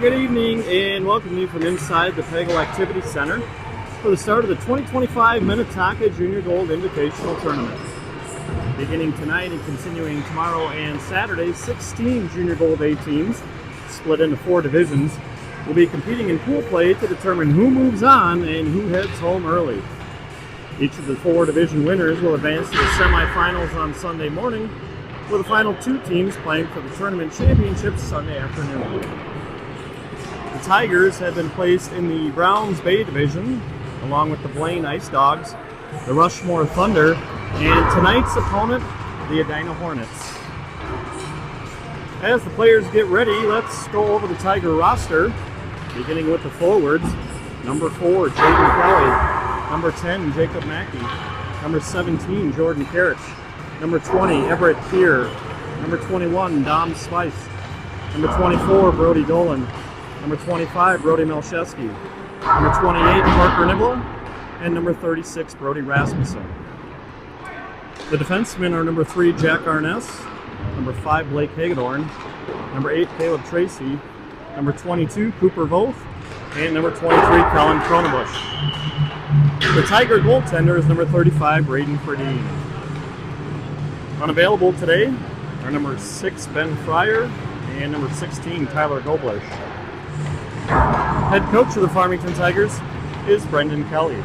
Good evening and welcome you from inside the Peggle Activity Center for the start of the 2025 Minnetonka Junior Gold Invitational Tournament. Beginning tonight and continuing tomorrow and Saturday, 16 Junior Gold A teams, split into 4 divisions, will be competing in pool play to determine who moves on and who heads home early. Each of the 4 division winners will advance to the semifinals on Sunday morning, with the final 2 teams playing for the tournament championships Sunday afternoon. The Tigers have been placed in the Browns Bay division, along with the Blaine Ice Dogs, the Rushmore Thunder, and tonight's opponent, the Edina Hornets. As the players get ready, let's go over the Tiger roster, beginning with the forwards. Number 4, Jaden Kelly. Number 10, Jacob Mackey. Number 17, Jordan Karich. Number 20, Everett Keir. Number 21, Dom Spice. Number 24, Brody Dolan. Number 25, Brody Melchesky. Number 28, Parker Nibla. And number 36, Brody Rasmussen. The defensemen are number 3, Jack Arness. Number 5, Blake Hagedorn. Number 8, Caleb Tracy. Number 22, Cooper Voth. And number 23, Colin Cronebush. The Tiger goaltender is number 35, Braden Ferdine. Unavailable today are number 6, Ben Fryer, and number 16, Tyler Goblish. Head coach of the Farmington Tigers is Brendan Kelly.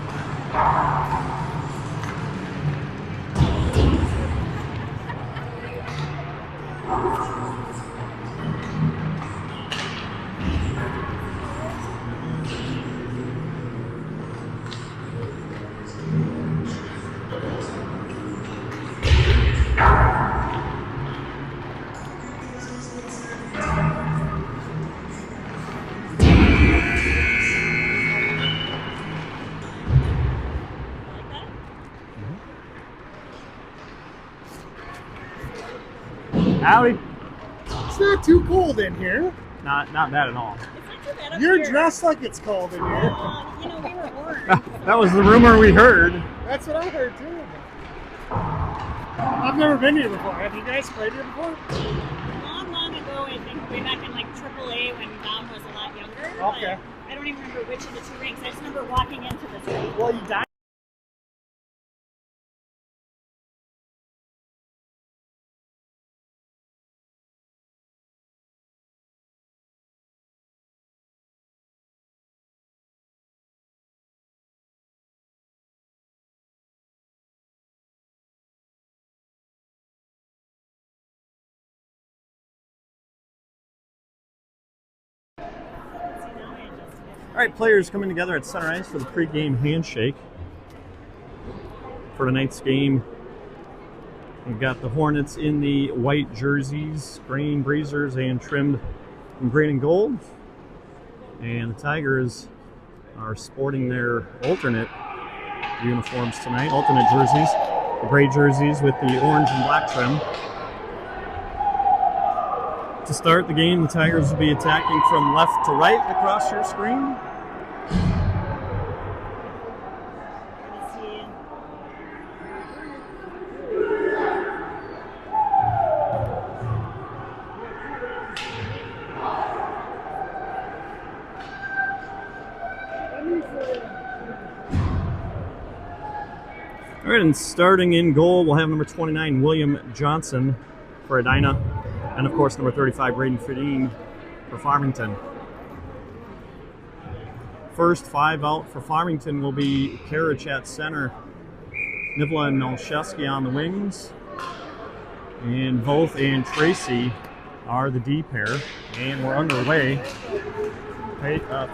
Howdy. It's not too cold in here. Not bad at all. It's not too bad up You're here. dressed like it's cold in here. We were warned. That was the rumor we heard. That's what I heard too. I've never been here before. Have you guys played here before? Long ago, I think way back in like AAA when Dom was a lot younger. Okay. I don't even remember which of the 2 rinks. I just remember walking into this rink. Well, you died. All right, players coming together at center ice for the pregame handshake. For tonight's game, we've got the Hornets in the white jerseys, green breezers, and trimmed in green and gold. And the Tigers are sporting their alternate uniforms tonight, alternate jerseys, the gray jerseys with the orange and black trim. To start the game, the Tigers will be attacking from left to right across your screen. All right, and starting in goal, we'll have number 29, William Johnson for Edina, and of course number 35, Braden Ferdine for Farmington. First 5 out for Farmington will be Karich at center, Nibla and Melchesky on the wings, and Voth and Tracy are the D pair, and we're underway.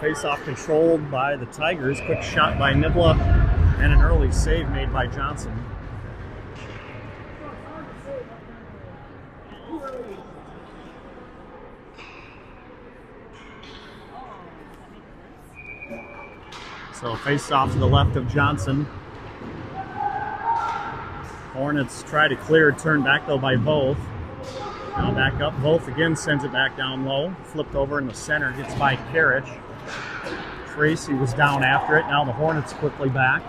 Face-off controlled by the Tigers, quick shot by Nibla, and an early save made by Johnson. So face off to the left of Johnson. Hornets try to clear, turned back though by Voth. Now back up, Voth again sends it back down low. Flipped over in the center, gets by Karich. Tracy was down after it, now the Hornets quickly back.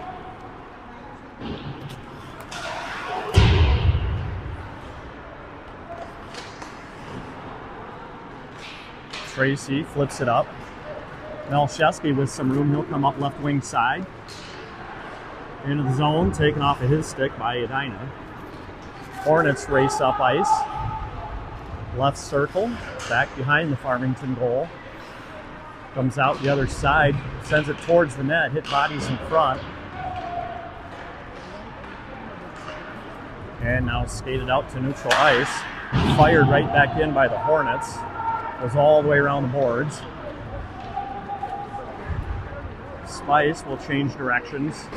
Tracy flips it up. Melchewski with some room. He'll come up left wing side. Into the zone, taken off of his stick by Edina. Hornets race up ice. Left circle, back behind the Farmington goal. Comes out the other side, sends it towards the net, hit bodies in front. And now skated out to neutral ice. Fired right back in by the Hornets. Goes all the way around the boards. Spice will change directions.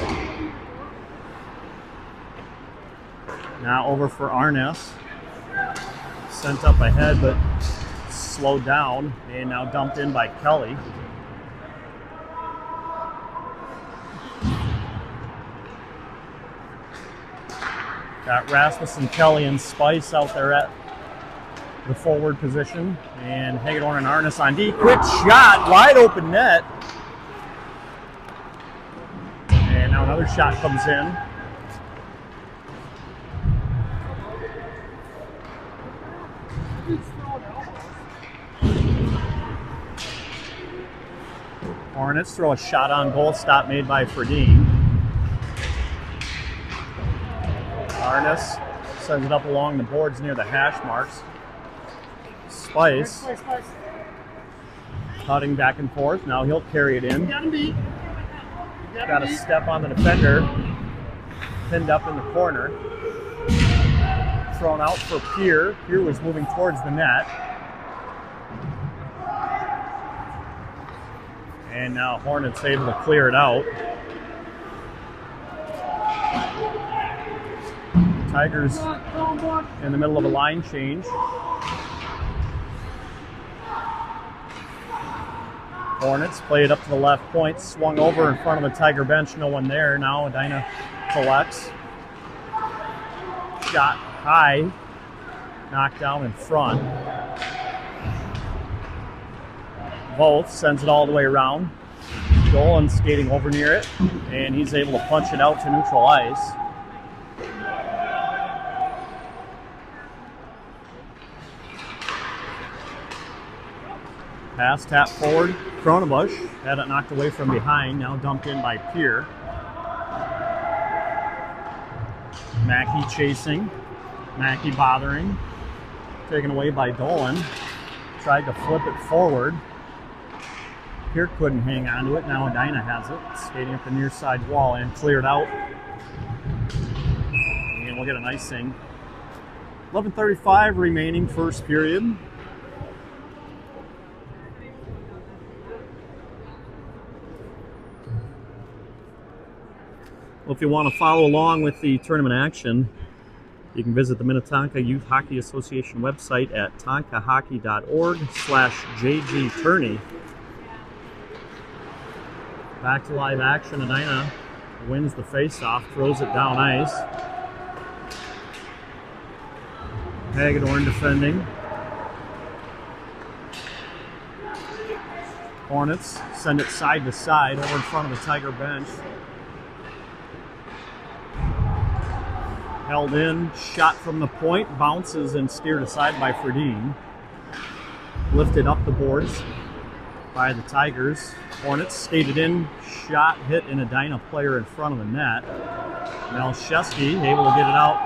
Now over for Arnes. Sent up ahead, but slowed down, and now dumped in by Kelly. Got Rasmussen, Kelly, and Spice out there at the forward position, and Hagedorn and Arnes on D. Quick shot, wide open net. And now another shot comes in. Hornets throw a shot on goal, stop made by Ferdine. Arnes sends it up along the boards near the hash marks. Spice cutting back and forth. Now he'll carry it in. Got a step on the defender. Pinned up in the corner. Thrown out for Pierre. Pierre was moving towards the net. And now Hornets able to clear it out. Tigers in the middle of a line change. Hornets play it up to the left point, swung over in front of the Tiger bench, no one there. Now Edina collects. Shot high, knocked down in front. Both sends it all the way around. Dolan skating over near it, and he's able to punch it out to neutral ice. Pass tap forward. Cronebush had it knocked away from behind, now dumped in by Pierre. Mackey chasing. Mackey bothering. Taken away by Dolan. Tried to flip it forward. Pierre couldn't hang on to it. Now Edina has it. Skating up the near side wall and cleared out. And we'll get an icing. 11:35 remaining first period. Well, if you want to follow along with the tournament action, you can visit the Minnetonka Youth Hockey Association website at tonkahockey.org/JGtourney. Back to live action. Edina wins the face-off, throws it down ice. Hagedorn defending. Hornets send it side to side over in front of the Tiger bench. Held in, shot from the point, bounces and steered aside by Ferdine. Lifted up the boards by the Tigers. Hornets skated in, shot, hit an Edina player in front of the net. Melchewski able to get it out.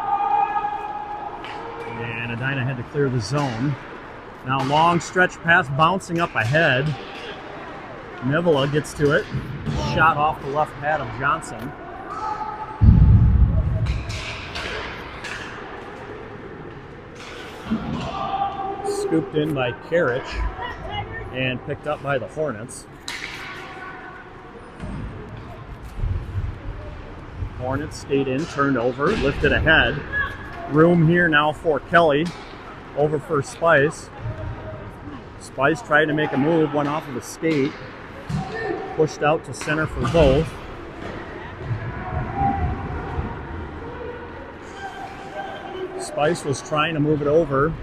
And Edina had to clear the zone. Now long stretch pass bouncing up ahead. Nivola gets to it. Shot off the left pad of Johnson. Scooped in by Karich and picked up by the Hornets. Hornets stayed in, turned over, lifted ahead. Room here now for Kelly. Over for Spice. Spice tried to make a move, went off of the skate. Pushed out to center for both. Spice was trying to move it over.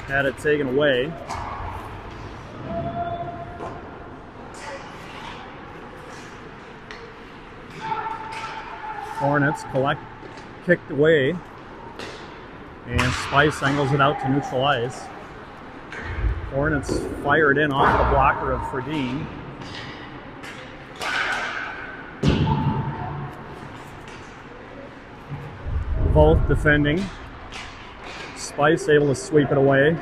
Had it taken away. Hornets kicked away, and Spice angles it out to neutral ice. Hornets fire it in off the blocker of Ferdine. Both defending. Spice able to sweep it away.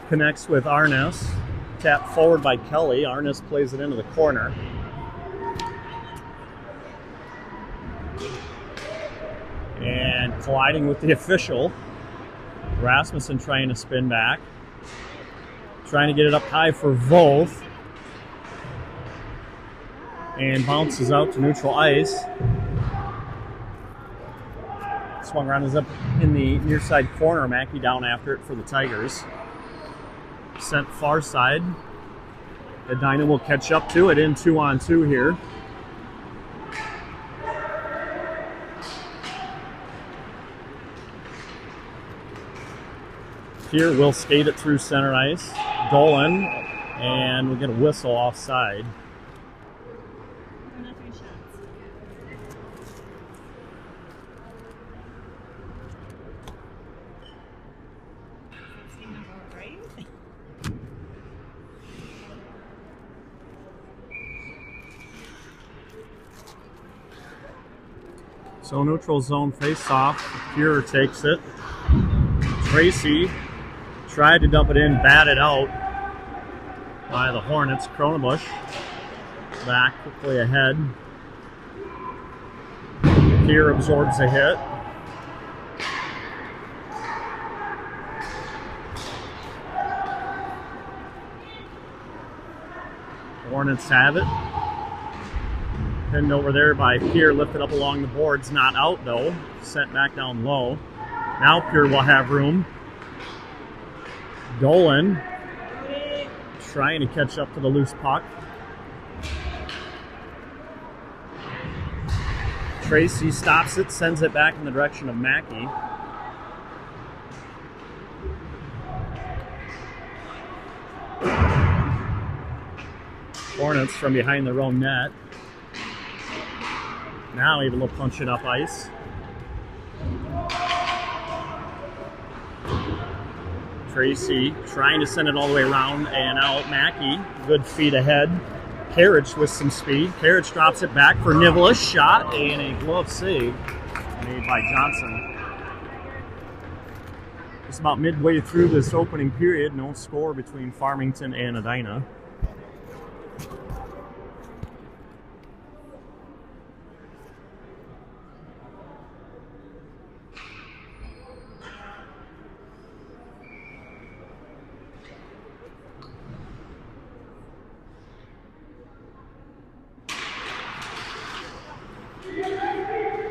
Connects with Arnes. Tap forward by Kelly. Arnes plays it into the corner. And colliding with the official. Rasmussen trying to spin back. Trying to get it up high for Volth. And bounces out to neutral ice. Swung around, is up in the near side corner. Mackey down after it for the Tigers. Sent far side. Edina will catch up to it in 2-on-2 here. Here we'll skate it through center ice. Dolan, and we'll get a whistle offside. So neutral zone face-off. Fuhrer takes it. Tracy tried to dump it in, batted out by the Hornets. Cronenbusch back quickly ahead. Fuhrer absorbs a hit. Hornets have it. Pinned over there by Fuhrer, lifted up along the boards, not out though. Sent back down low. Now Fuhrer will have room. Dolan trying to catch up to the loose puck. Tracy stops it, sends it back in the direction of Mackey. Hornets from behind their own net. Now able to punch it up ice. Tracy trying to send it all the way around and out. Mackey, good feet ahead. Karich with some speed. Karich drops it back for Nivela's shot and a glove save made by Johnson. Just about midway through this opening period, no score between Farmington and Edina.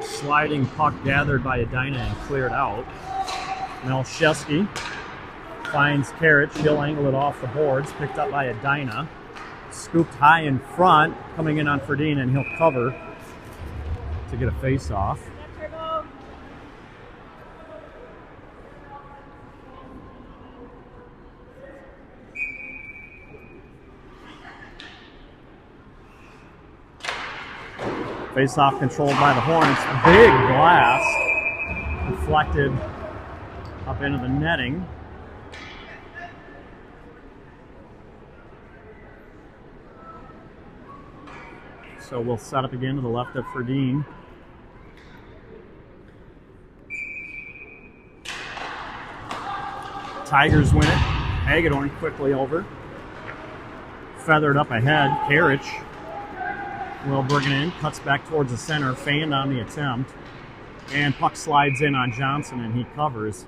Sliding puck gathered by Edina and cleared out. Melchewski finds Karich. He'll angle it off the boards. Picked up by Edina. Scooped high in front. Coming in on Ferdine, and he'll cover to get a face-off. Face-off controlled by the Hornets. Big blast. Deflected up into the netting. So we'll set up again to the left of Ferdine. Tigers win it. Hagedorn quickly over. Feathered up ahead. Karich will bring it in, cuts back towards the center, fanned on the attempt, and puck slides in on Johnson, and he covers.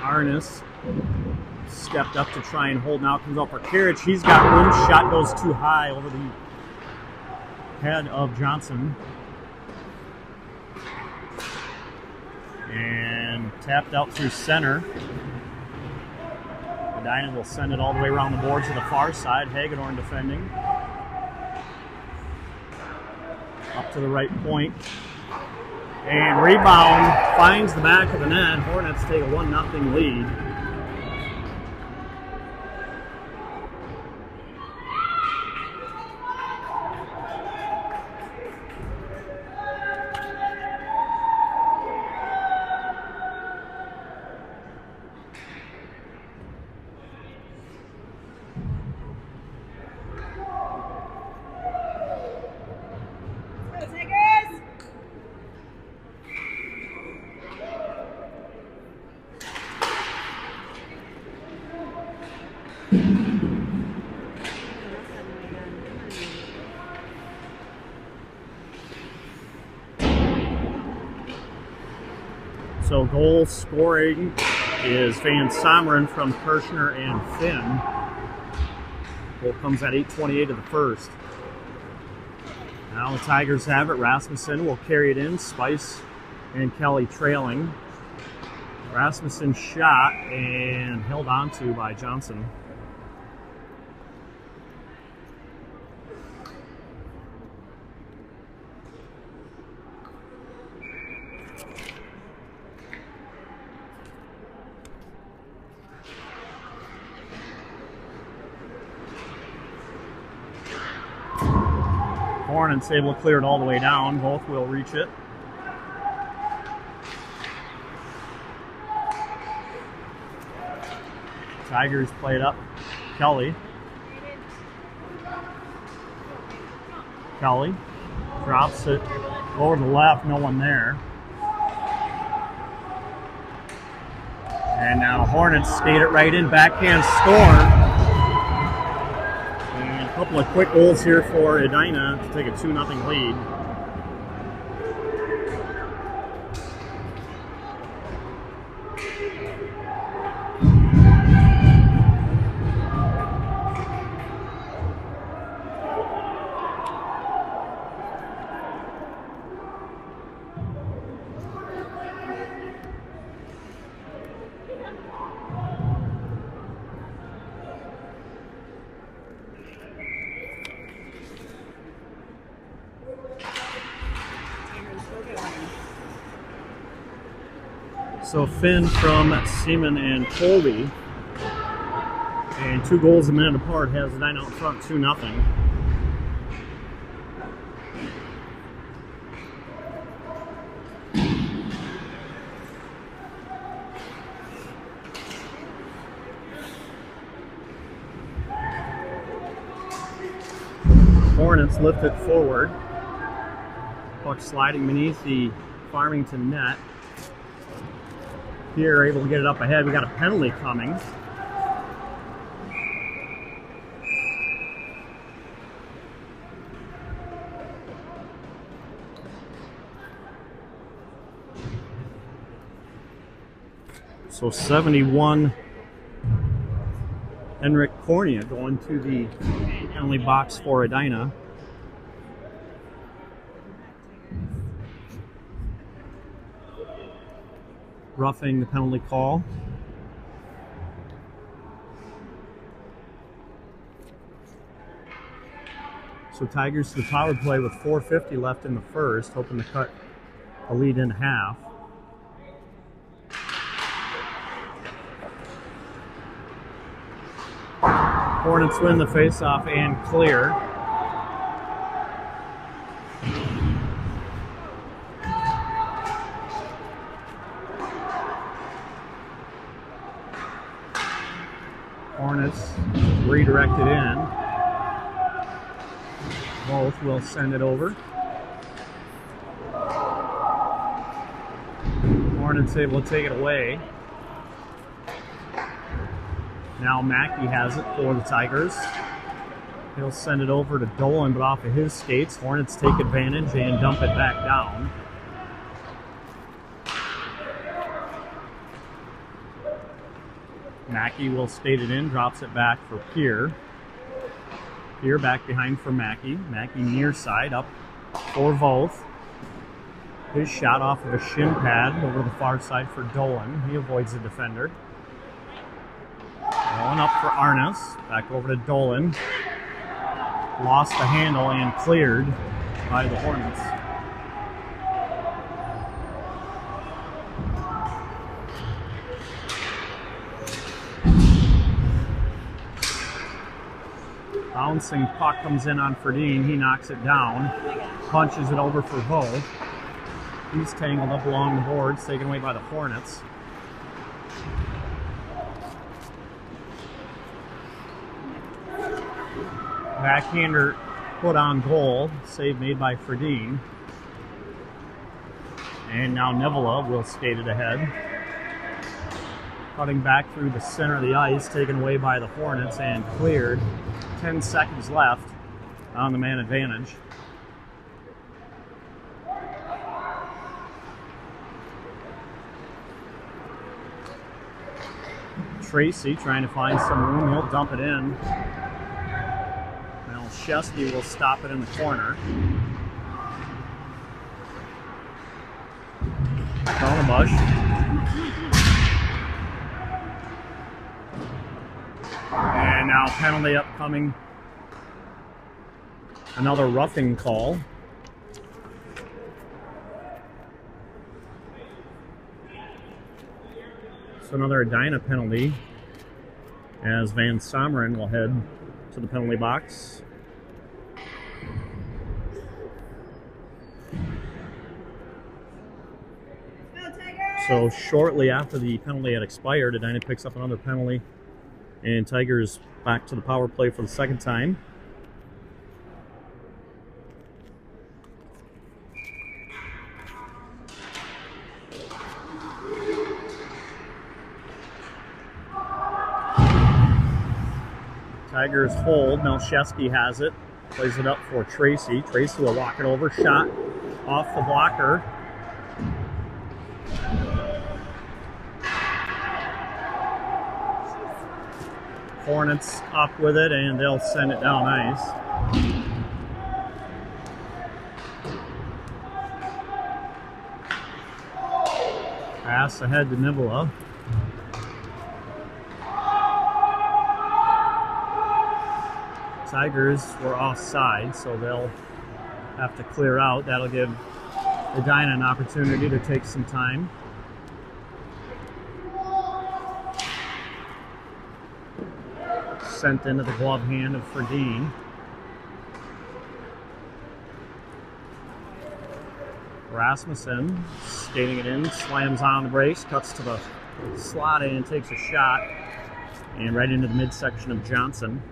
Arnes stepped up to try and hold, now comes up for Karich. He's got room, shot goes too high over the head of Johnson. And tapped out through center. Edina will send it all the way around the board to the far side. Hagedorn defending. Up to the right point. And rebound finds the back of the net. Hornets take a 1-0 lead. So goal scoring is Van Someren from Kirshner and Finn. Goal comes at 8:28 of the first. Now the Tigers have it. Rasmussen will carry it in. Spice and Kelly trailing. Rasmussen shot and held onto by Johnson. Hornets able to clear it all the way down. Both will reach it. Tigers play it up. Kelly. Kelly drops it over to the left. No one there. And now Hornets skate it right in. Backhand score. A couple of quick goals here for Edina to take a 2-0 lead. So Finn from Seaman and Colby, and 2 goals a minute apart, has Edina out front 2-0. Hornets lift it forward. Puck sliding beneath the Farmington net. Here, able to get it up ahead. We got a penalty coming. So 71, Henrik Cornea going to the penalty box for Edina. Roughing the penalty call. So Tigers to the power play with 4:50 left in the first, hoping to cut a lead in half. Hornets win the faceoff and clear. Hornets redirected in. Both will send it over. Hornets able to take it away. Now Mackey has it for the Tigers. He'll send it over to Dolan, but off of his skates. Hornets take advantage and dump it back down. Mackey will skate it in, drops it back for Peer. Peer back behind for Mackey. Mackey near side, up for Voth. His shot off of a shin pad over the far side for Dolan. He avoids the defender. Dolan up for Arnes. Back over to Dolan. Lost the handle and cleared by the Hornets. Bouncing puck comes in on Ferdine. He knocks it down. Punches it over for Voth. He's tangled up along the boards, taken away by the Hornets. Backhander put on goal. Save made by Ferdine. And now Nevela will skate it ahead. cutting back through the center of the ice, taken away by the Hornets and cleared. 10 seconds left on the man advantage. Tracy trying to find some room. He'll dump it in. Now Shesky will stop it in the corner. Bush. And now penalty upcoming. Another roughing call. So another Edina penalty as Van Someren will head to the penalty box. So shortly after the penalty had expired, Edina picks up another penalty, and Tigers back to the power play for the second time. Tigers hold. Melchewski has it. Plays it up for Tracy. Tracy will walk it over. Shot off the blocker. Hornets up with it, and they'll send it down ice. Pass ahead to Nivola. Tigers were offside, so they'll have to clear out. That'll give Edina an opportunity to take some time. Sent into the glove hand of Ferdine. Rasmussen skating it in, slams on the brace, cuts to the slot and takes a shot, and right into the midsection of Johnson.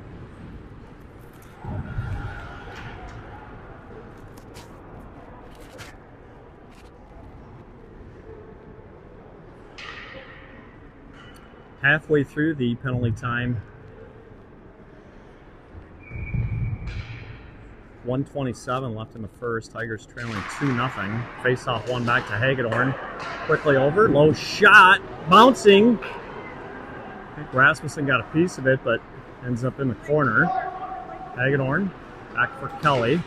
Halfway through the penalty time, 1:27 left in the first. Tigers trailing 2-0. Face-off one back to Hagedorn. Quickly over. Low shot. Bouncing. I think Rasmussen got a piece of it, but ends up in the corner. Hagedorn back for Kelly.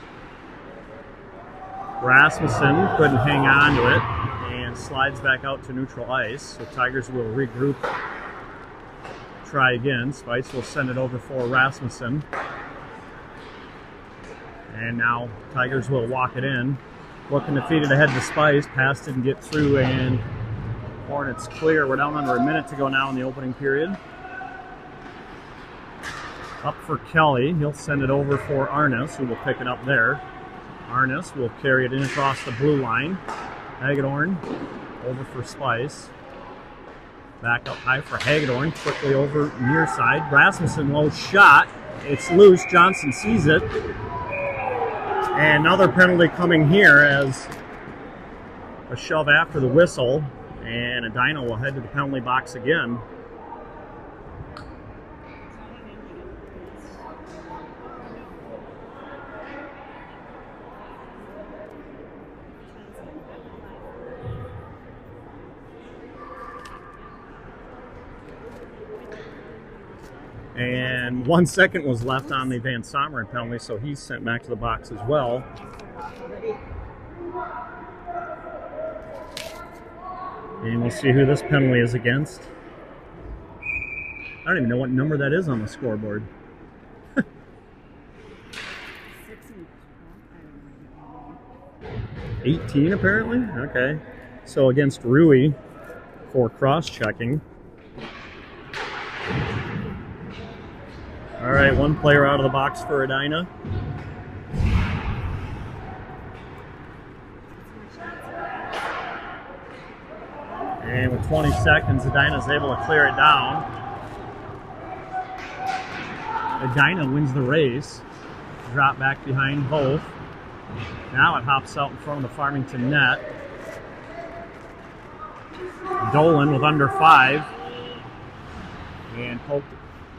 Rasmussen couldn't hang on to it and slides back out to neutral ice. So Tigers will regroup. Try again. Spice will send it over for Rasmussen. And now Tigers will walk it in. Looking to feed it ahead to Spice. Pass didn't get through, and Hornets clear. We're down under a minute to go now in the opening period. Up for Kelly. He'll send it over for Arnes, who will pick it up there. Arnes will carry it in across the blue line. Hagedorn over for Spice. Back up high for Hagedorn. Quickly over near side. Rasmussen low shot. It's loose. Johnson sees it. And another penalty coming here as a shove after the whistle. And Edina will head to the penalty box again. And 1 second was left on the Van Someren penalty, so he's sent back to the box as well. And we'll see who this penalty is against. I don't even know what number that is on the scoreboard. 18 apparently? Okay. So against Rui for cross-checking. All right, one player out of the box for Edina. And with 20 seconds, Edina is able to clear it down. Edina wins the race. Drop back behind both. Now it hops out in front of the Farmington net. Dolan with under 5. and poked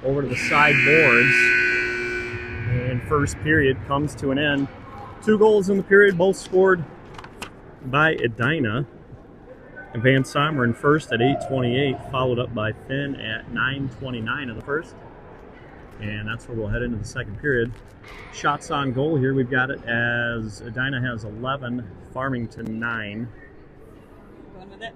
over to the side boards. And first period comes to an end. 2 goals in the period, both scored by Edina. Van Sommer in first at 8:28, followed up by Finn at 9:29 of the first. And that's where we'll head into the second period. Shots on goal here, we've got it as Edina has 11, Farmington 9. Going with it.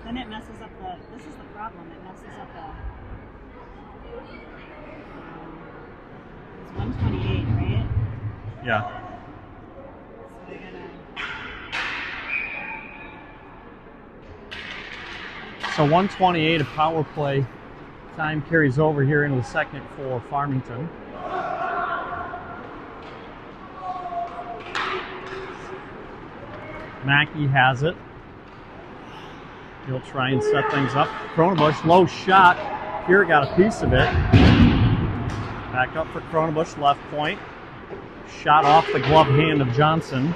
Then it messes up this is the problem, it messes up it's 128, right? Yeah. So we're gonna... So 128 of power play time carries over here into the second for Farmington. Mackey has it. He'll try and set things up. Cronenbush, low shot. Here got a piece of it. Back up for Cronenbush, left point. Shot off the glove hand of Johnson.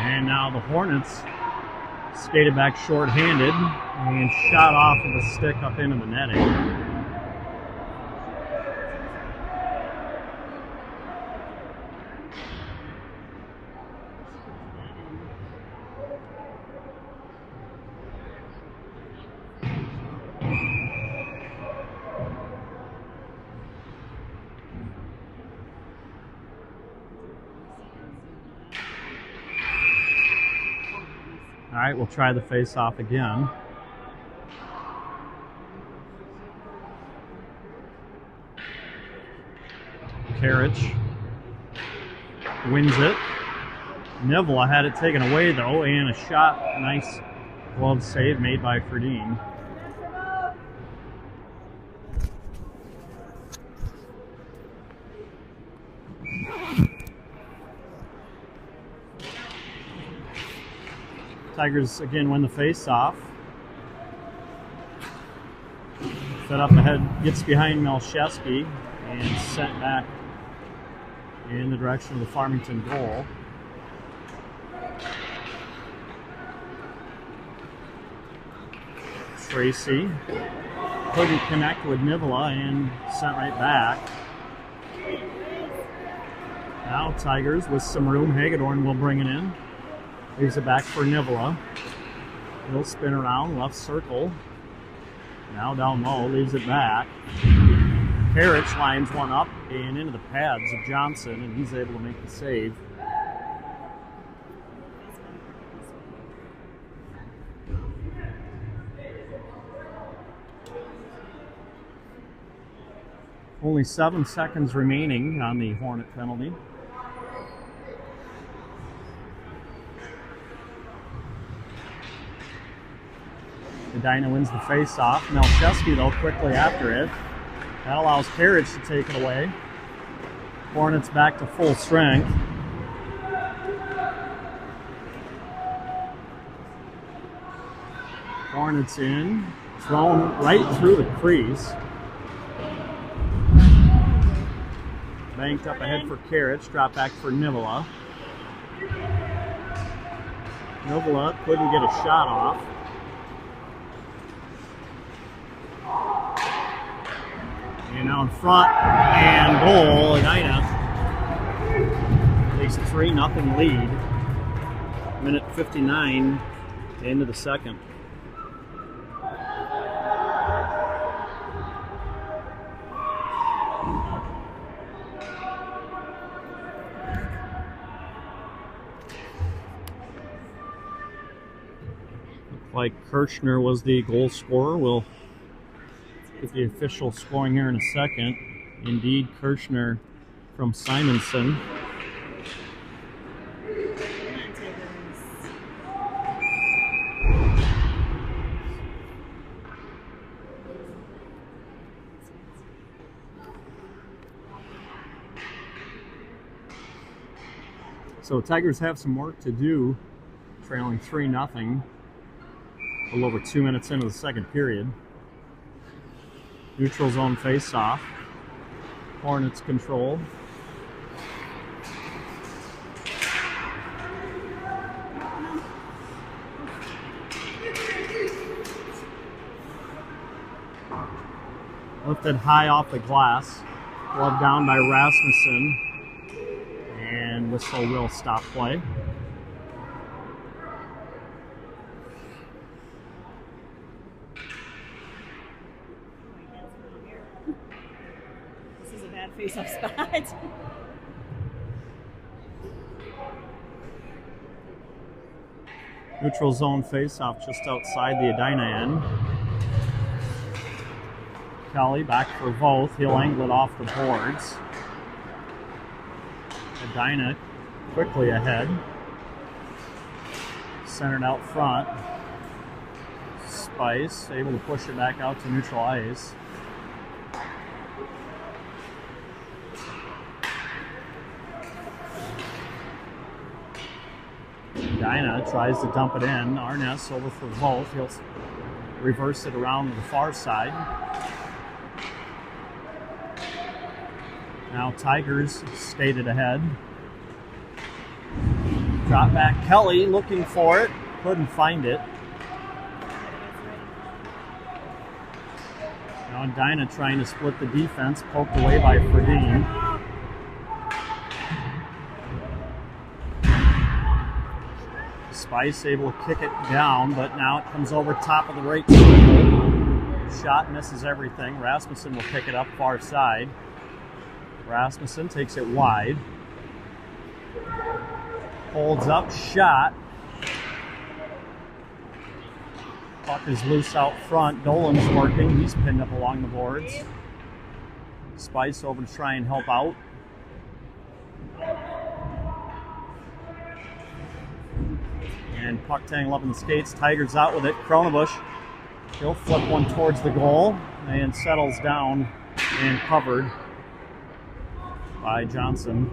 And now the Hornets skated back short-handed and shot off of the stick up into the netting. All right, we'll try the face-off again. Karich wins it. Nivela had it taken away, though, and a shot. Nice glove save made by Ferdine. Tigers again win the face-off. Set up ahead, gets behind Melchewski and sent back in the direction of the Farmington goal. Tracy couldn't connect with Nivela and sent right back. Now Tigers with some room. Hagedorn will bring it in. Leaves it back for Nivela. He'll spin around, left circle. Now down low, leaves it back. Karich lines one up and into the pads of Johnson, and he's able to make the save. Only 7 seconds remaining on the Hornet penalty. Edina wins the face-off. Melchewski, though, quickly after it. That allows Karich to take it away. Hornets back to full strength. Hornets in. Thrown right through the crease. Banked up ahead for Carrots. Drop back for Nivola. Nivola couldn't get a shot off. And now in front and goal, Edina takes a 3-0 lead. Minute 59 into the second. Like Kirchner was the goal scorer. We'll get the official scoring here in a second. Indeed, Kirchner from Simonson. So Tigers have some work to do, trailing 3-0. A little over 2 minutes into the second period. Neutral zone face-off. Hornets control. Lifted high off the glass. Glove down by Rasmussen. And whistle will stop play. This is a bad face-off spot. Neutral zone face-off just outside the Edina end. Kelly back for Voth. He'll angle it off the boards. Edina quickly ahead. Centered out front. Spice able to push it back out to neutral ice. Edina tries to dump it in. Arness over for Voth. He'll reverse it around to the far side. Now Tigers skated ahead. Drop back Kelly looking for it. Couldn't find it. Now Edina trying to split the defense. Poked away by Fredine. Spice able to kick it down, but now it comes over top of the right circle. Shot misses everything. Rasmussen will pick it up far side. Rasmussen takes it wide. Holds up, shot. Puck is loose out front. Dolan's working. He's pinned up along the boards. Spice over to try and help out. And puck tangled up in the skates. Tigers out with it. Kronebusch. He'll flip one towards the goal and settles down and covered by Johnson.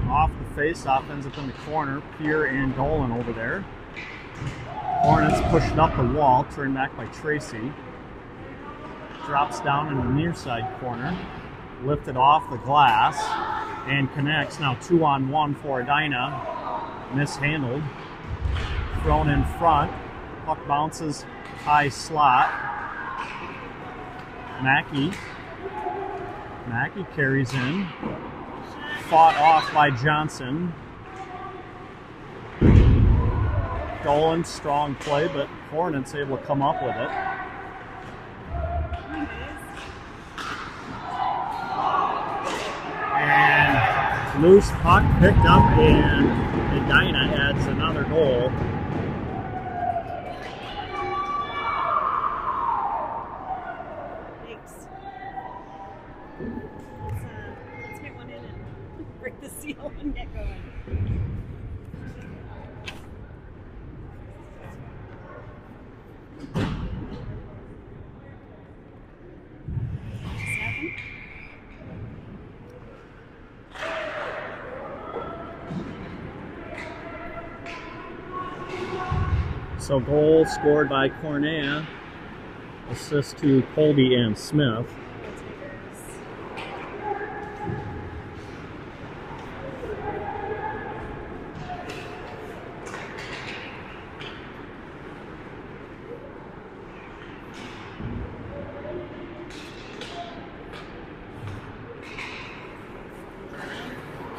Off the face-off, ends up in the corner. Pierre and Dolan over there. Hornets pushing up the wall, turned back by Tracy. Drops down in the near side corner, lifted off the glass, and connects. Now 2-on-1 for Edina. Mishandled. Thrown in front. Puck bounces high slot. Mackey carries in. Fought off by Johnson. Dolan, strong play, but Hornets able to come up with it. And loose puck picked up, and Edina adds another goal. Thanks. Let's get one in and break the seal and get going. So goal scored by Cornea. Assist to Colby and Smith.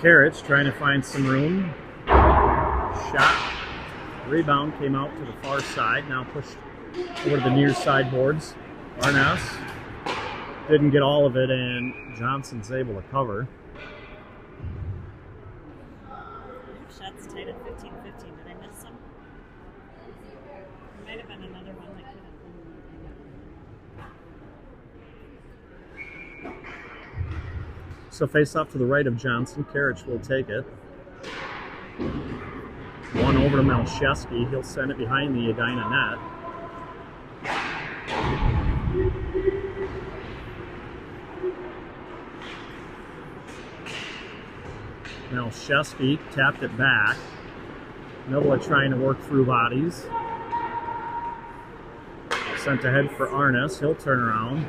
Carriage trying to find some room. Shot. Rebound came out to the far side. Now pushed over to the near side boards. Arness didn't get all of it, and Johnson's able to cover. Shots tied at 15-15. Did I miss some? There might have been another one that could have. So face off to the right of Johnson. Carriage will take it. One over to Malcheski. He'll send it behind the Edina net. Malcheski tapped it back. Nola trying to work through bodies. Sent ahead for Arness. He'll turn around.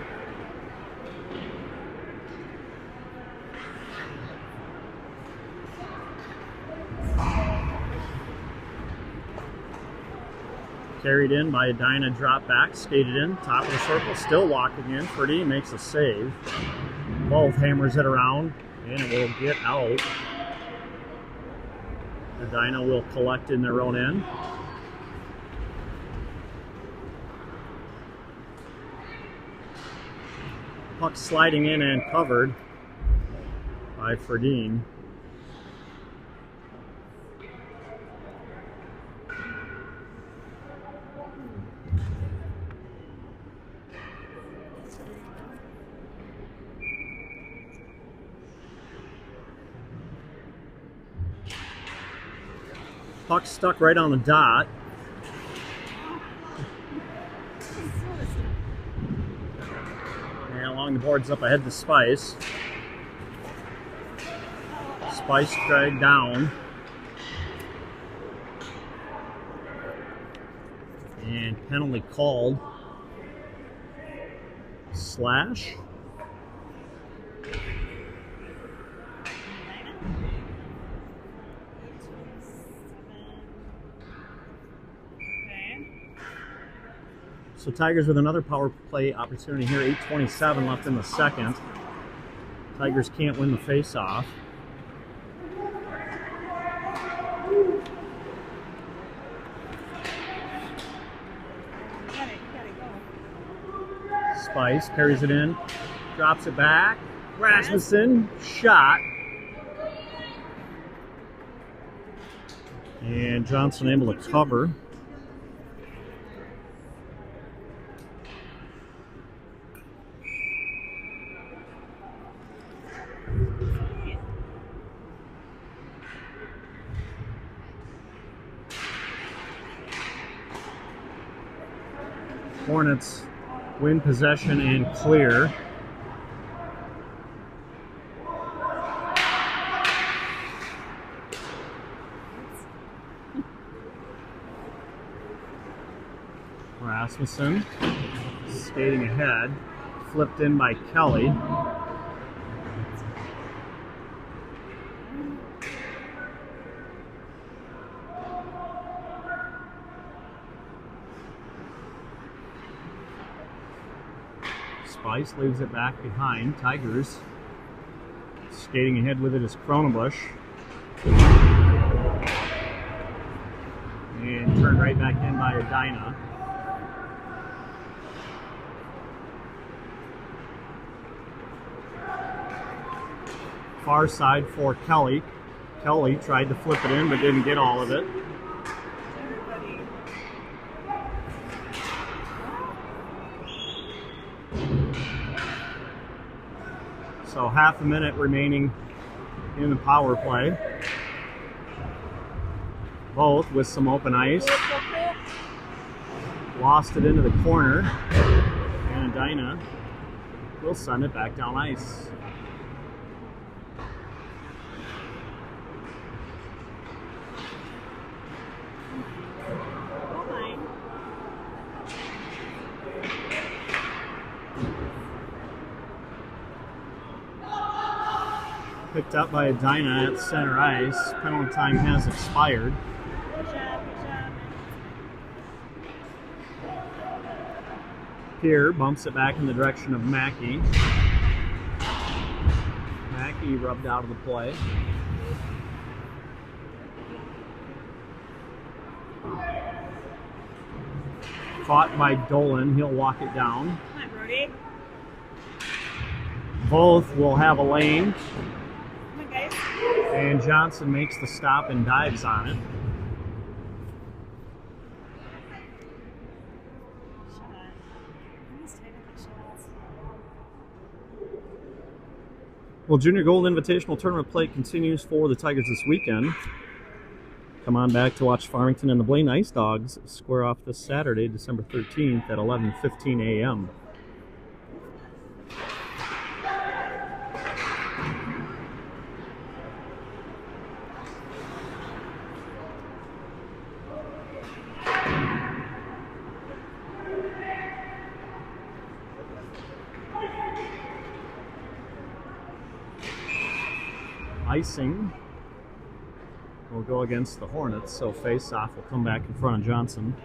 Carried in by Edina, drop back, skated in, top of the circle, still locking in. Ferdy makes a save. Both hammers it around, and it will get out. Edina will collect in their own end. Puck sliding in and covered by Ferdine. Puck stuck right on the dot. And along the boards up ahead to Spice. Spice dragged down. And penalty called. Slash. So Tigers with another power play opportunity here. 8:27 left in the second. Tigers can't win the face-off. Spice carries it in, drops it back. Rasmussen, shot. And Johnson able to cover. Hornets win possession and clear. Rasmussen skating ahead, flipped in by Kelly. Spice leaves it back behind. Tigers skating ahead with it is Cronenbush. And turned right back in by Edina. Far side for Kelly. Kelly tried to flip it in but didn't get all of it. So half a minute remaining in the power play. Both with some open ice. Lost it into the corner. And Edina will send it back down ice. Picked up by Edina at center ice. Penalty time has expired. Good job, good job. Pierre bumps it back in the direction of Mackey. Mackey rubbed out of the play. Caught by Dolan. He'll walk it down. Come on, Brody. Both will have a lane. Come on, guys. And Johnson makes the stop and dives on it. Shot. Almost tied up the shots. Well, Junior Gold Invitational Tournament play continues for the Tigers this weekend. Come on back to watch Farmington and the Blaine Ice Dogs square off this Saturday, December 13th at 11:15 a.m. Icing will go against the Hornets, so face-off will come back in front of Johnson.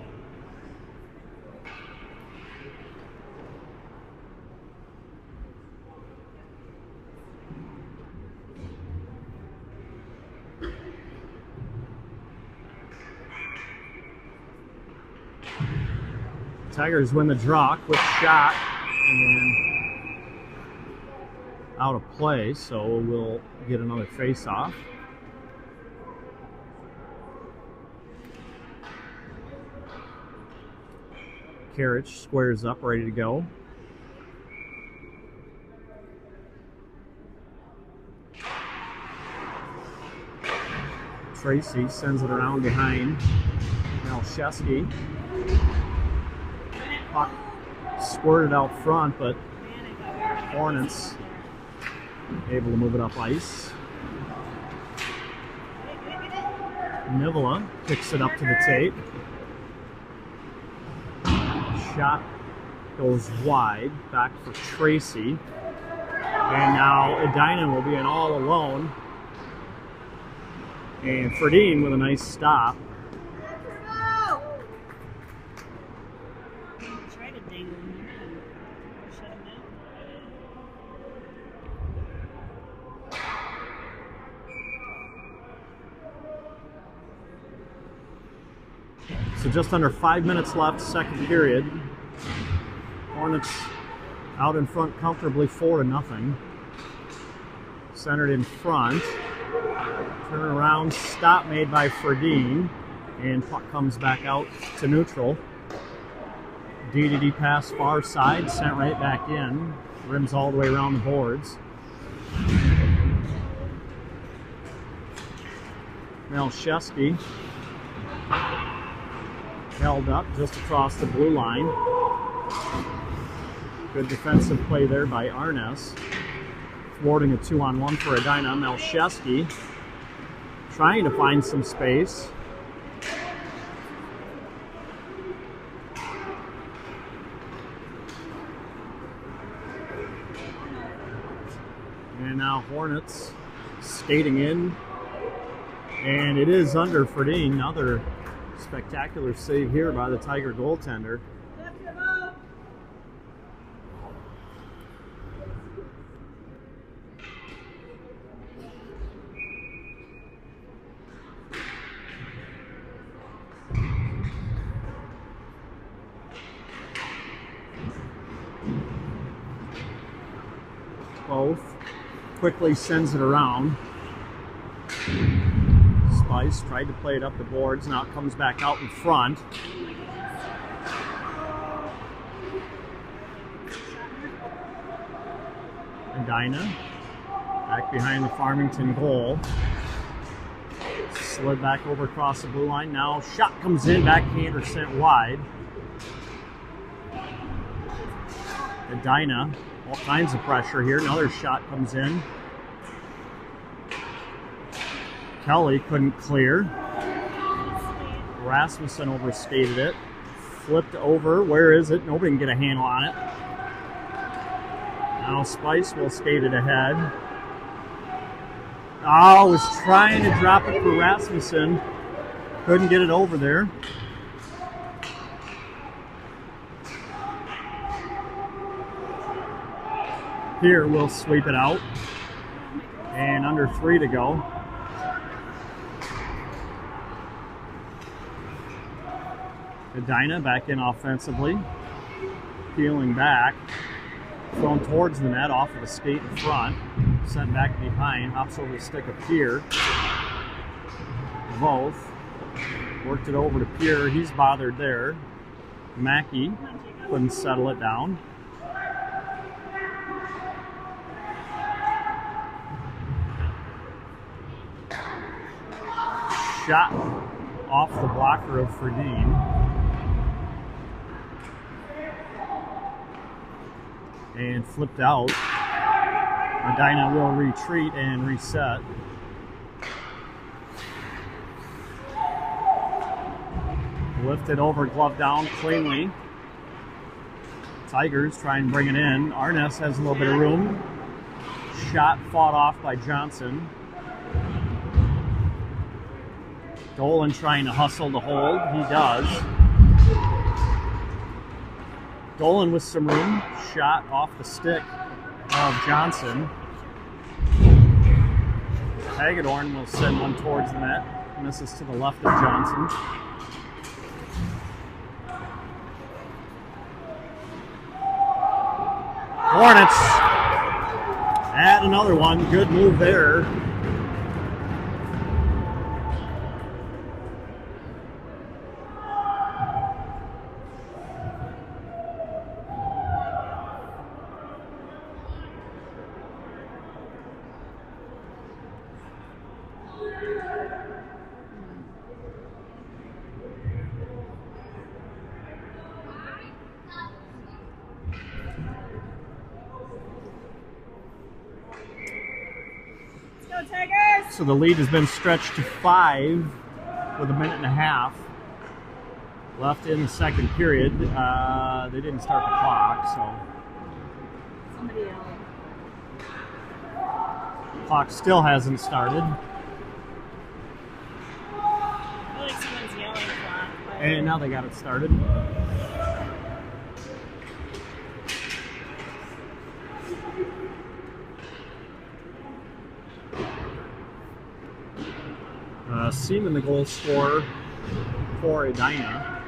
Tigers win the draw, quick shot, and out of play, so we'll get another face-off. Carriage squares up, ready to go. Tracy sends it around behind Malcheski. Puck squirted out front, but Hornets able to move it up ice. Nivola picks it up to the tape. Shot goes wide, back for Tracy. And now Edina will be in all alone. And Ferdine with a nice stop. Try to dangle him there and shut him down. So just under 5 minutes left, second period. Hornets out in front comfortably 4-0. Centered in front. Turn around, stop made by Ferdine. And puck comes back out to neutral. DDD pass far side, sent right back in. Rims all the way around the boards. Malcheski held up just across the blue line. Good defensive play there by Arnes. Thwarting a 2-on-1 for Edina. Malcheski trying to find some space. And now Hornets skating in. And it is under Ferdine. Another spectacular save here by the Tiger goaltender. Both quickly sends it around. Spice tried to play it up the boards. Now it comes back out in front. Edina back behind the Farmington goal. Slid back over across the blue line. Now shot comes in, backhander sent wide. Edina, all kinds of pressure here. Another shot comes in. Kelly couldn't clear. Rasmussen overskated it. Flipped over. Where is it? Nobody can get a handle on it. Now Spice will skate it ahead. Oh, was trying to drop it for Rasmussen. Couldn't get it over there. Here we'll sweep it out. And under 3 to go. Edina back in offensively. Peeling back. Thrown towards the net off of a skate in front. Sent back behind. Hops over the stick of Pierre. Both. Worked it over to Pierre. He's bothered there. Mackey couldn't settle it down. Shot off the blocker of Ferdine. And flipped out. Edina will retreat and reset. Lifted over, glove down cleanly. Tigers try and bring it in. Arness has a little bit of room. Shot fought off by Johnson. Dolan trying to hustle to hold. He does. Dolan with some room. Shot off the stick of Johnson. Hagedorn will send one towards the net. Misses to the left of Johnson. Hornets add another one. Good move there. So the lead has been stretched to 5 with a minute and a half left in the second period. They didn't start the clock, so. Somebody yelling. Clock still hasn't started. I feel like someone's yelling clock. And now they got it started. Seaman, the goal scorer for Edina.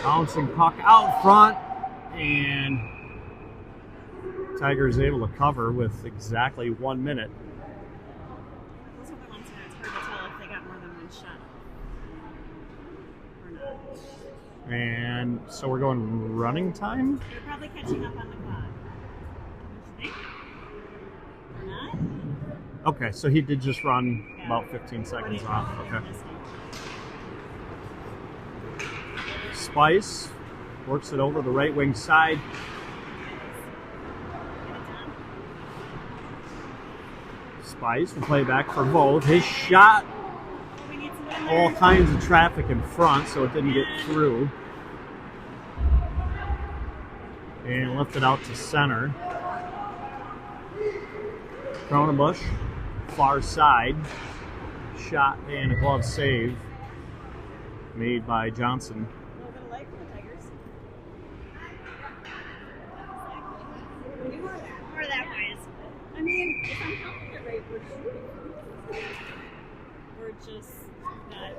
Bouncing puck out front, and Tigers able to cover with exactly 1 minute. Those are the ones where it's hard to tell if they got more than one shot or not. And so we're going running time? They're probably catching up on the clock. Don't you think? Or not? Okay, so he did just run Yeah. about 15 seconds off. Okay. Spice works it over the right wing side. Spice will play back for both. His shot, all kinds of traffic in front, so it didn't get through. And lifted out to center. Cronenbush, far side. Shot and a glove save made by Johnson. A little bit of life for the Tigers. More that ways. I mean, if I'm counting it right, we're shooting. We're just not.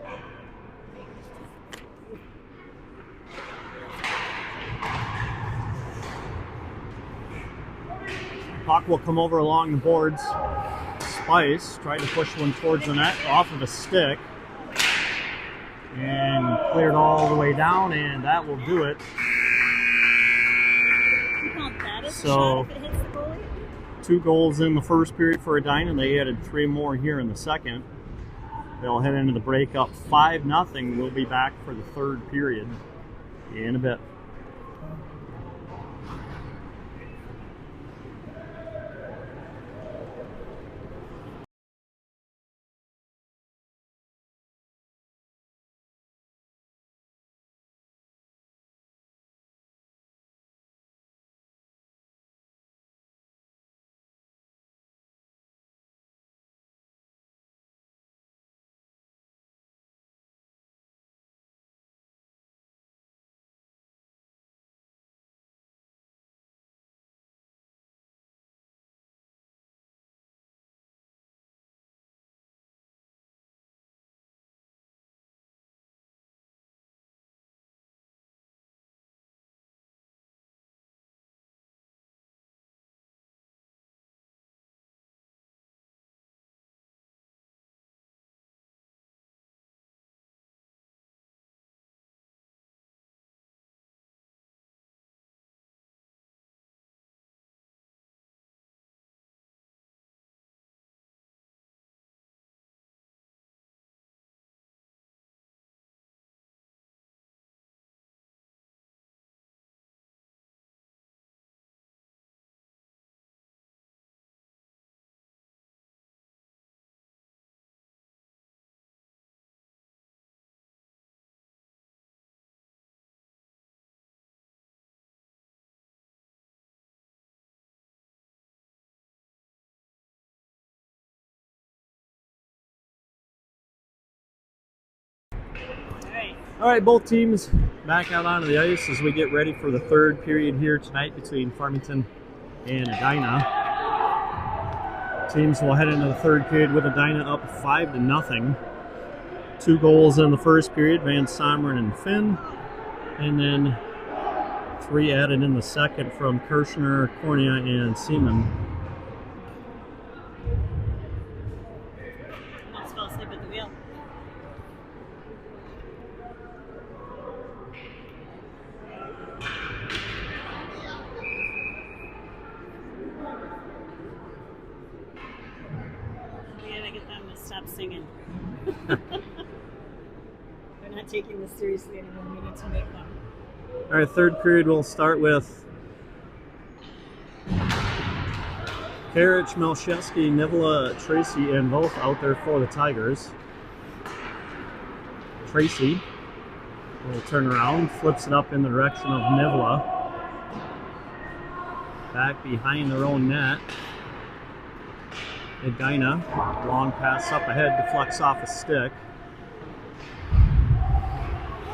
Puck will come over along the boards. Spice tried to push one towards the net off of a stick. And cleared all the way down, and that will do it. You count that as So, a shot if it hits the goalie? 2 goals in the first period for Edina, and they added 3 more here in the second. They'll head into the break up 5-0. We'll be back for the third period in a bit. All right, both teams back out onto the ice as we get ready for the third period here tonight between Farmington and Edina. Teams will head into the third period with Edina up 5-0. 2 goals in the first period, Van Someren and Finn, and then 3 added in the second from Kirshner, Cornea, and Seaman. Almost fell asleep at the wheel. We gotta get them to stop singing. They're not taking this seriously anymore. We need to make them. All right, third period we'll start with Karich, Malshevsky, Nivela, Tracy, and both out there for the Tigers. Tracy will turn around, flips it up in the direction of Nivela. Back behind their own net. Edina, long pass up ahead, deflects off a stick.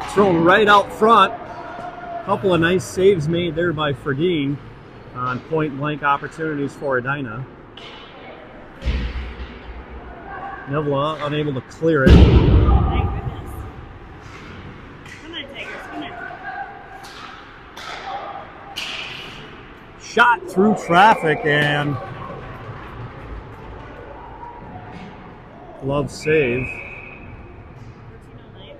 Thrown right out front. Couple of nice saves made there by Ferdine on point-blank opportunities for Edina. Nivela unable to clear it. Thank goodness. Come on, Tigers, come on. Shot through traffic and glove save. 14:09.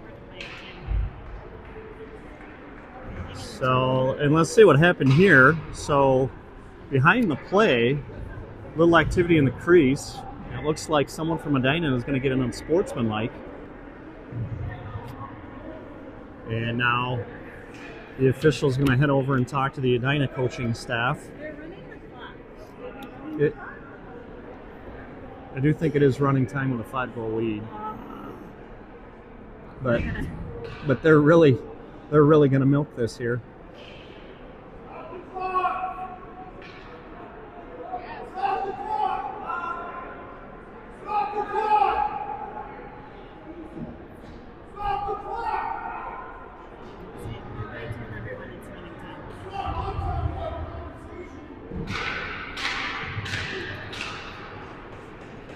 So, and let's see what happened here. So, behind the play, little activity in the crease. It looks like someone from Edina is going to get an unsportsmanlike. And now the official is going to head over and talk to the Edina coaching staff. They're running the clock. I do think it is running time with a 5-goal lead, but they're really going to milk this here.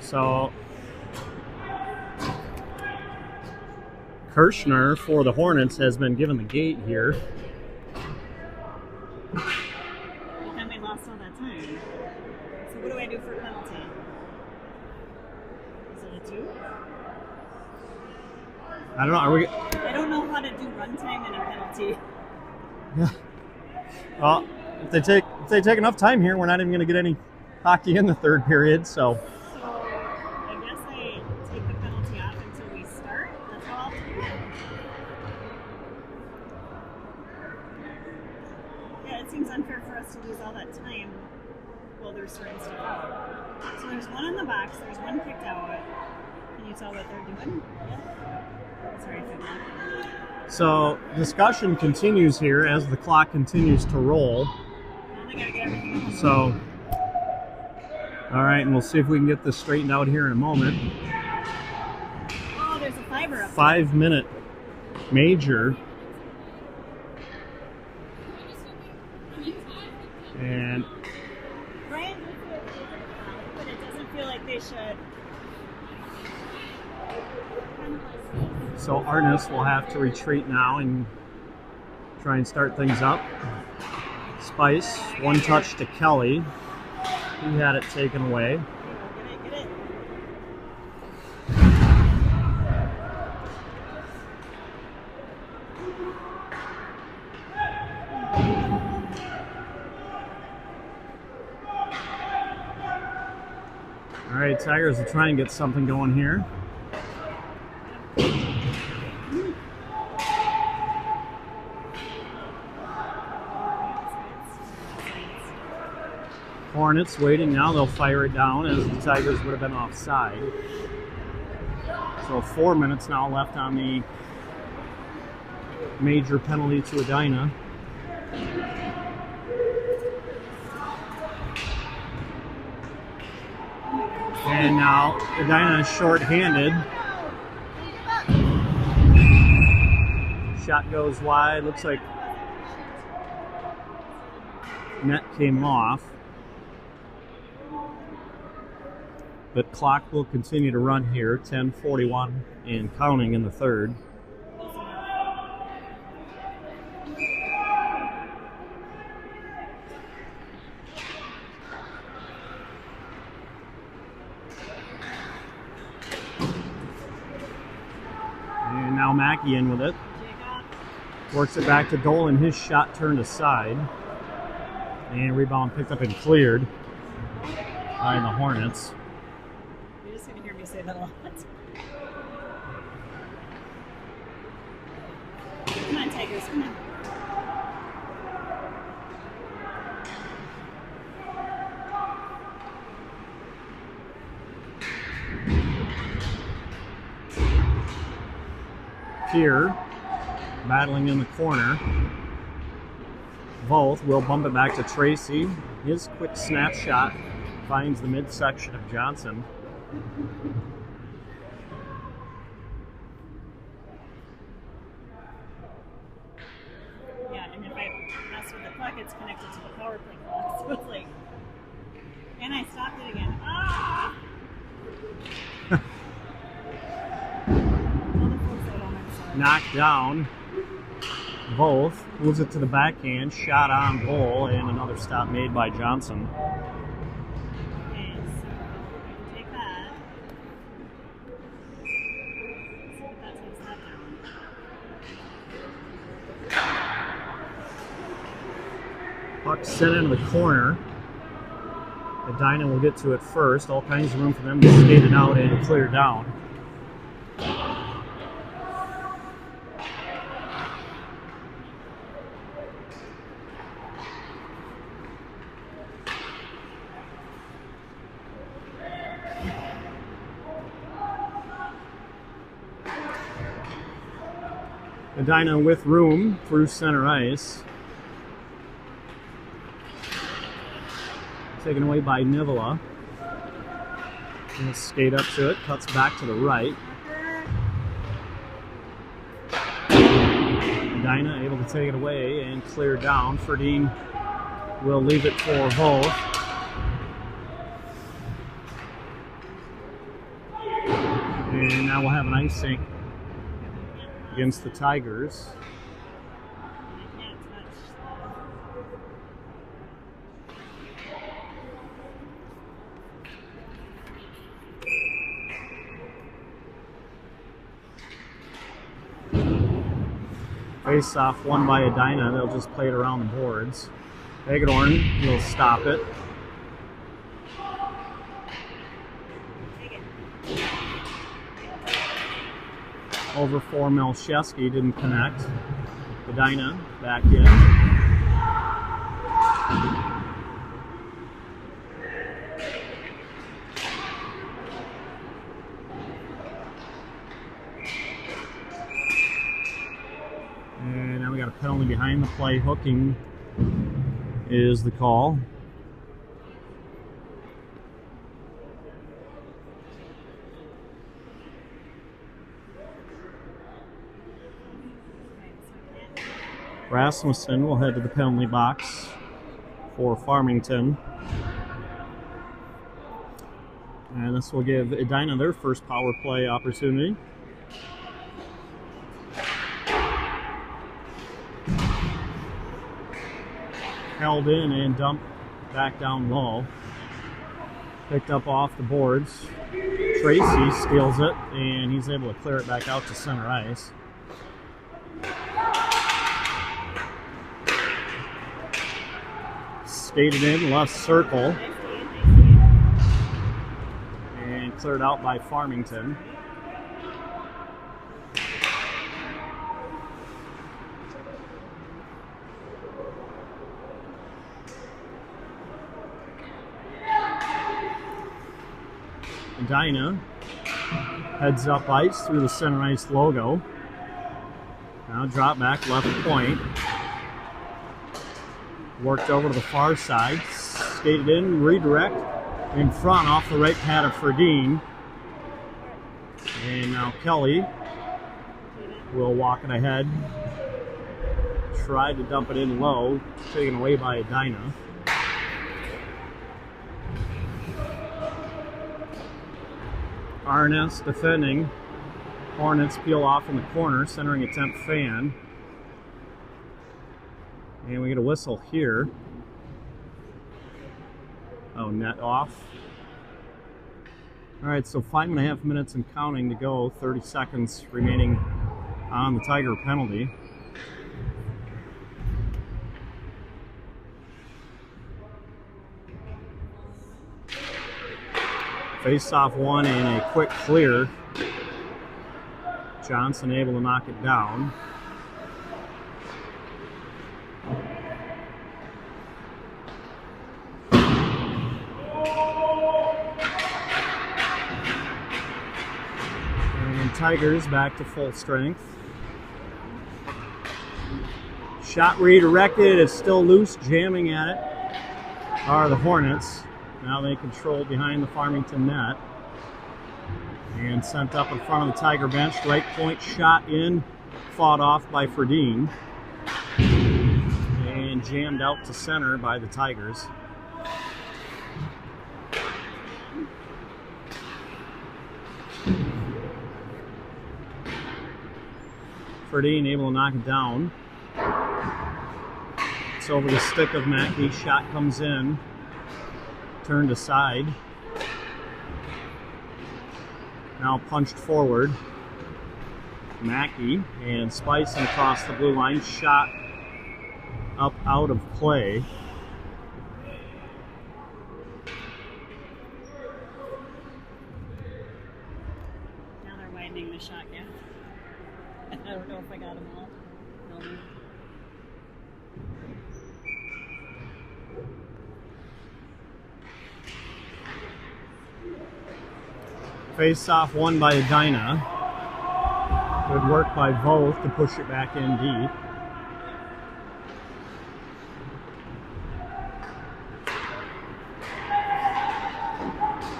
So Kirshner for the Hornets has been given the gate here. And we lost all that time. So what do I do for a penalty? Is it a 2? I don't know. Are we? I don't know how to do runtime and a penalty. Yeah. Well, if they take enough time here, we're not even going to get any hockey in the third period. So. So I guess I take the penalty off until we start. That's how I'll do it. Yeah, it seems unfair for us to lose all that time while they're sorting stuff out. So there's one in the box. There's one kicked out. Can you tell what they're doing? Yeah. Sorry if I'm not. So discussion continues here as the clock continues to roll. Now they gotta get everything. So, all right, and we'll see if we can get this straightened out here in a moment. Oh, there's a fiber up 5-minute major. And right? But it doesn't feel like they should. so Arnis will have to retreat now and try and start things up. Spice, one touch to Kelly. He had it taken away. Get it. All right, Tigers will try and get something going here. Hornets waiting now. They'll fire it down as the Tigers would have been offside. So 4 minutes now left on the major penalty to Edina. And now Edina is short-handed. Shot goes wide. Looks like net came off. But clock will continue to run here. 10:41 and counting in the third. And now Mackey in with it. Works it back to Dolan. His shot turned aside. And rebound picked up and cleared by the Hornets. You're just going to hear me say that a lot. Come on, Tigers. Come on. Here, battling in the corner. Voth will bump it back to Tracy. His quick snapshot finds the midsection of Johnson. Yeah, and if I mess with the puck, it's connected to the power play clock. So it's like, and I stopped it again. Ah! All the folks at home, I'm sorry. Knocked down. Voth moves it to the backhand. Shot on goal, and another stop made by Johnson. Okay, so I can take that. Let's see if that takes that down. Puck sent into the corner. Edina will get to it first. All kinds of room for them to skate it out and clear down. Edina with room through center ice. Taken away by Nivola. He'll skate up to it, cuts back to the right. Edina able to take it away and clear down. Ferdine will leave it for Voth. And now we'll have an icing against the Tigers. I can't touch. Face off won by Edina. They'll just play it around the boards. Hagedorn will stop it. Over for Melchewski, didn't connect. Edina back in. And now we got a penalty behind the play. Hooking is the call. Rasmussen will head to the penalty box for Farmington. And this will give Edina their first power play opportunity. Held in and dumped back down low. Picked up off the boards. Tracy steals it, and he's able to clear it back out to center ice. Skated in, left circle, and cleared out by Farmington. Edina heads up ice through the center ice logo. Now drop back left point. Worked over to the far side, skated in, redirect, in front off the right pad of Ferdine. And now Kelly will walk it ahead Tried to dump it in low, taken away by Edina. Arness defending. Hornets peel off in the corner, centering attempt fan. And we get a whistle here. Oh, net off. All right, so 5.5 minutes and counting to go. 30 seconds remaining on the Tiger penalty. Face-off one and a quick clear. Johnson able to knock it down. And Tigers back to full strength. Shot redirected, is still loose, jamming at it are the Hornets. Now they control behind the Farmington net. And sent up in front of the Tiger bench. Right point shot in, fought off by Ferdine. And jammed out to center by the Tigers. Ferdine able to knock it down. It's over the stick of Mackey. Shot comes in. Turned aside. Now punched forward. Mackey and spicing across the blue line. Shot up out of play. Now they're widening the shot gap. I don't know if I got them all. No. Face-off won by Edina. Good work by both to push it back in deep.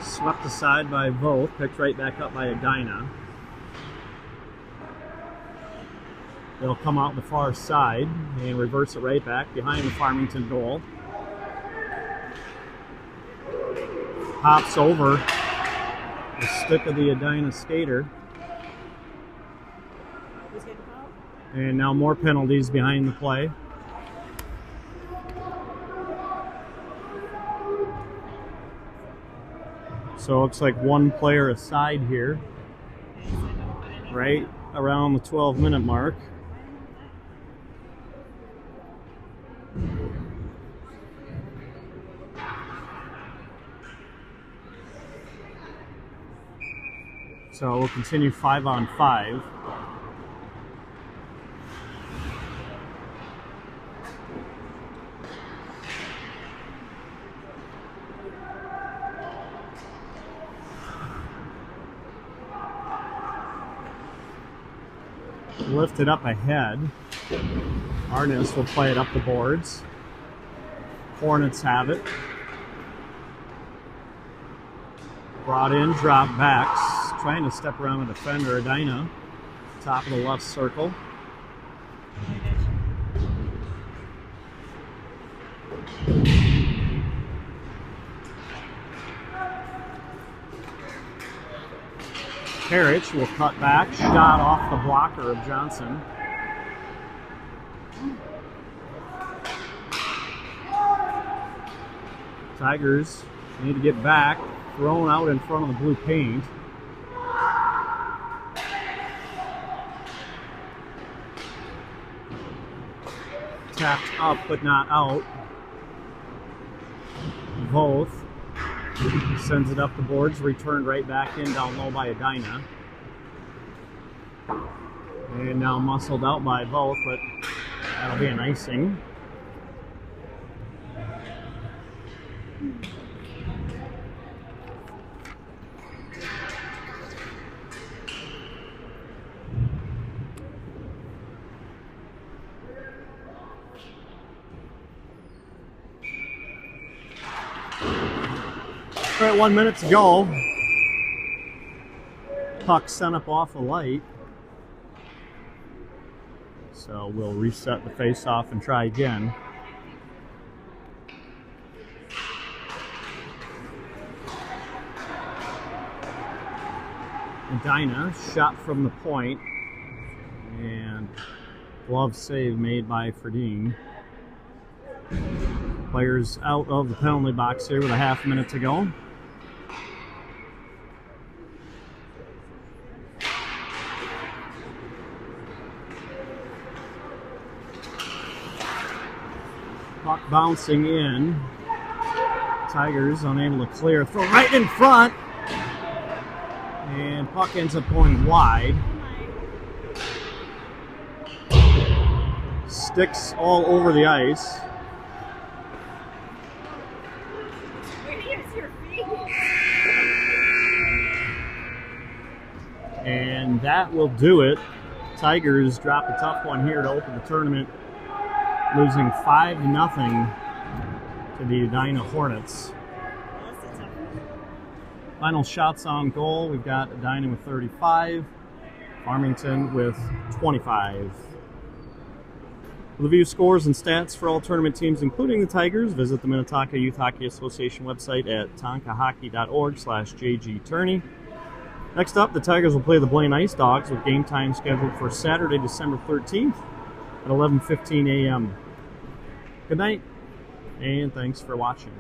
Swept aside by both, picked right back up by Edina. They'll come out the far side and reverse it right back behind the Farmington goal. Hops over the stick of the Edina skater. And now more penalties behind the play. So it looks like one player aside here, right around the 12-minute mark. So we'll continue 5-on-5. Lifted up ahead. Arness will play it up the boards. Hornets have it. Brought in, drop backs. Trying to step around the defender. Edina, top of the left circle. Parrish will cut back. Shot off the blocker of Johnson. Tigers need to get back. Thrown out in front of the blue paint. Tapped up but not out. Both. Sends it up the boards, returned right back in down low by Edina. And now muscled out by both, but that'll be an icing. All right, 1 minute to go. Puck sent up off the light. So we'll reset the face-off and try again. Edina shot from the point, and glove save made by Ferdine. Players out of the penalty box here with a half minute to go. Puck bouncing in. Tigers unable to clear. Throw right in front. And puck ends up going wide. Sticks all over the ice. Where's your feet? And that will do it. Tigers drop a tough one here to open the tournament, losing 5-0 to the Edina Hornets. Final shots on goal, we've got Edina with 35, Farmington with 25. For the view scores and stats for all tournament teams, including the Tigers, visit the Minnetonka Youth Hockey Association website at tonkahockey.org/JGTourney. Next up, the Tigers will play the Blaine Ice Dogs with game time scheduled for Saturday, December 13th at 11:15 a.m. Good night, and thanks for watching.